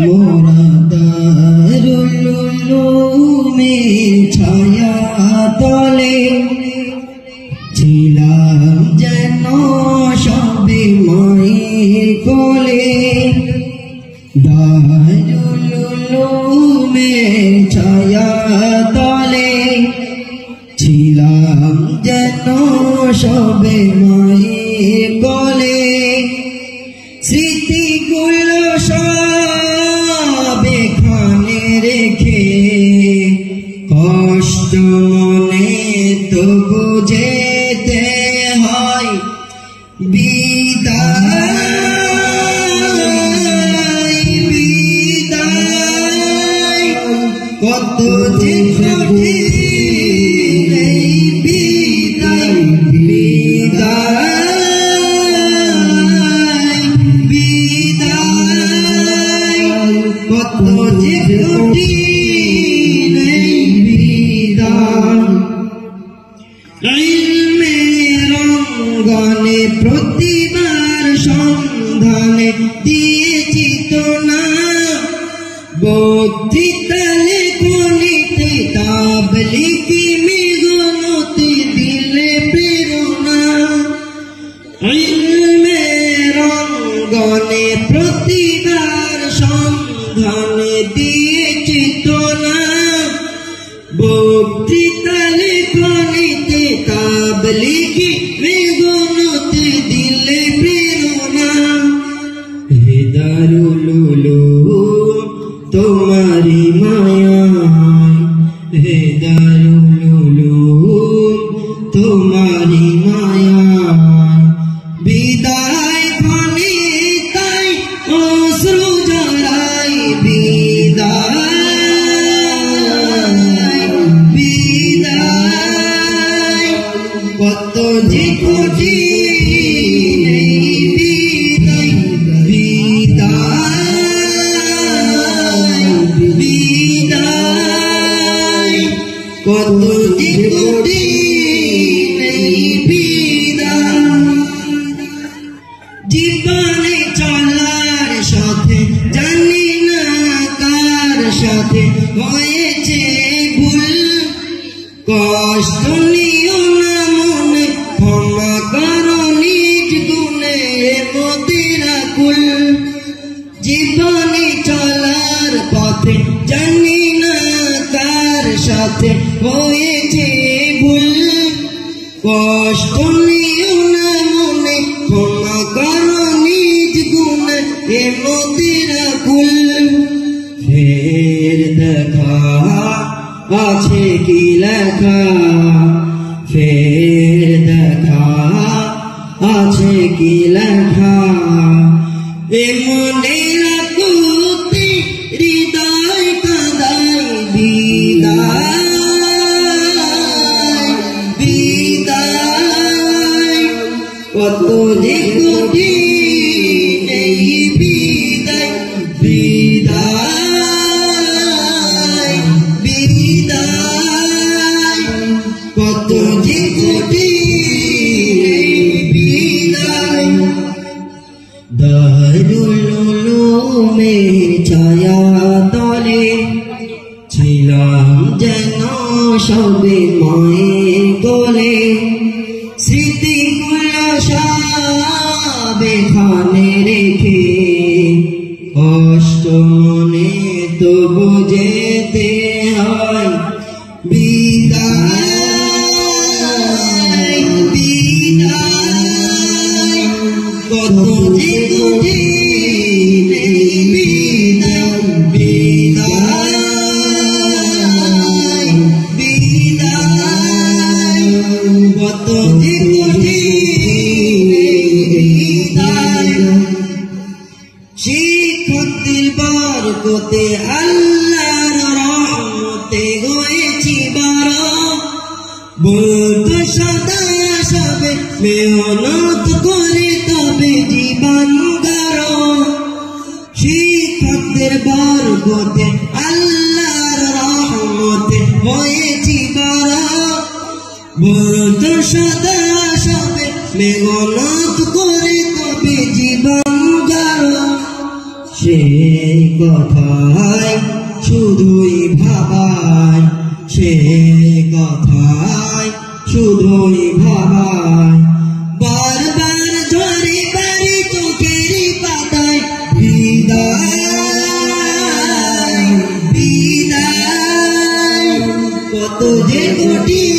মোরা দারুল উলুমের ছায়া তলে ছিলাম যেন সবে মায়ের কোলে। দারুল উলুমের ছায়া তলে ছিলাম যেন সবে মায়ের কোলে। স্মৃতিগুলো সব এখানে রেখে কষ্ট মনে তবু যেতে হয় বিদায় বিদায়। কত যে কঠিন এই বিদায় বিদায় বিদায়। কত যে কঠিন এই বিদায়। ইলমের অঙ্গনে প্রতিবার সন্ধানে দিয়েছি তো না বক্তৃতা লেখনীতে তাবলীগি মিলনতে দিলে প্রেরণা। ইলমের অঙ্গনে প্রতিবার সন্ধানে দিয়েছি তো না বক্তৃতা লেখনীতে তাবলীগি মিলনতে দিলে প্রেরণা। হে দারুল উলুম তোমারি মায়ায়, হে দারুল উলুম তোমারি মায়ায়। বিদায় ক্ষণে তাই অশ্রু ঝরাই বিদায় বিদায়। কত যে কঠিন এই বিদায় বিদায় বিদায়। কত যে কঠিন এই বিদায়। জীবনে চলার সাথে জানি না কার সাথে হয়েছে ভুল। কষ্ট নিও না মনে ক্ষমা করো নিজ গুণে মদিরা কুল। জীবনে চলার পথে জানি না কার সাথে হয়েছে ভুল। কষ্ট নিও না মনে ক্ষমা করো নিজ গুণে মদিরা কুল। ফের দেখা আছে কি লেখা, ফের দেখা আছে কি লেখা। এ মনে রাখতে হৃদয় কাঁদাই বিদায় বিদায়। কত যে কঠিন এই বিদায় বিদায় বিদায়। কত যে কঠিন এই বিদায়। দারুল উলুমের ছায়া তলে ছিলাম যেন সবে মায়ের কোলে। স্মৃতিগুলো সব এখানে রেখে কষ্ট মনে তবু যেতে হয় বিদায় বিদায়। কত যে কঠিন এই বিদায় বিদায় বিদায়। কত যে কঠিন এই বিদায়। শিক্ষকদের বরকতে আল্লাহর রহমতে হয়েছি বড়। বলতো সদা সবে মেহনত করে তবে জীবন গড়ো। শিক্ষকদের বরকতে আল্লাহর রহমতে হয়েছি বড়। বলতো সদা সবে মেহনত করে তবে জীবন গড়ো। সেই কথায় শুধুই ভাবায়, সে কথায় শুধুই ভাবায়। বারবার ঝরে বাড়ি চোখের পাতায়, বিদায় বিদায়। কত যে কোটি